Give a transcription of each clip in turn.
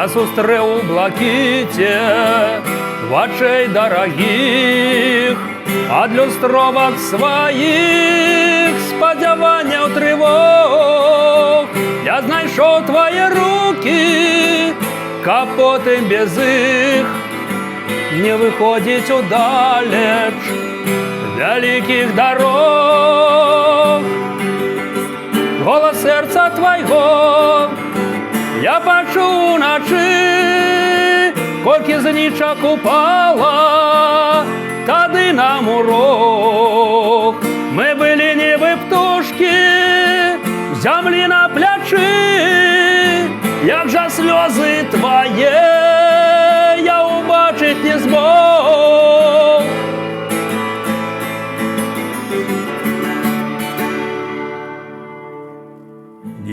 я сустрэў у блакіце вачэй дарагіх, ад люстровак сваіх спадзяванняў трывог. Я знайшоў твае рукі, каб потым без іх не выходзіць удалеч вялікіх дарог. Голас сэрца твайго я пачуў уначы, колькі знічак упала тады нам урок. Мы былі нібы птушкі, зямлі на плячы, як жа слёзы твае я убачыць не змог.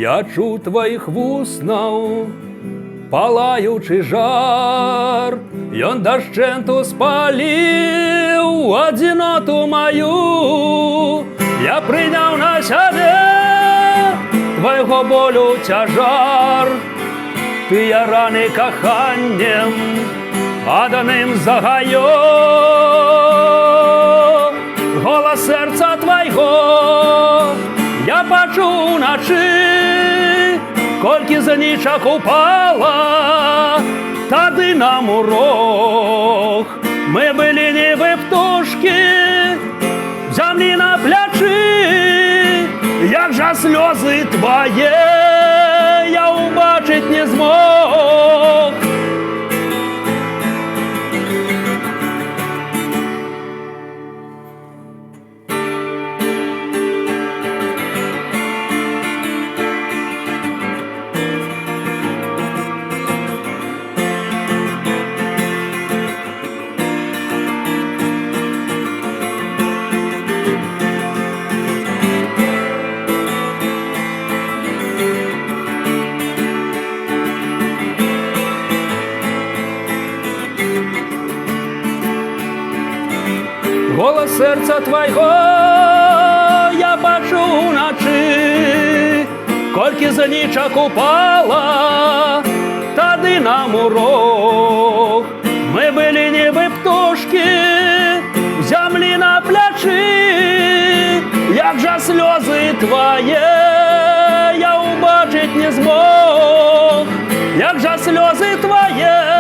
Я чуў тваіх вуснаў палаючы жар, ён дашчэнту спаліў адзіноту маю. Я прыняў на сябе твайго болю цяжар, тыя раны каханнем адданым загаём. Голас сэрца твайго я пачуў уначы, колькі знічак упала тады нам урок. Мы былі нібы птушкі, зямлі на плячы, як жа слёзы твае я убачыць не змог. Голас сэрца твайго я пачуў уначы, колькі знічак упала тады нам урок. Мы былі нібы птушкі, зямлі на плячы, як жа слёзы твае я убачыць не змог. Як жа слёзы твае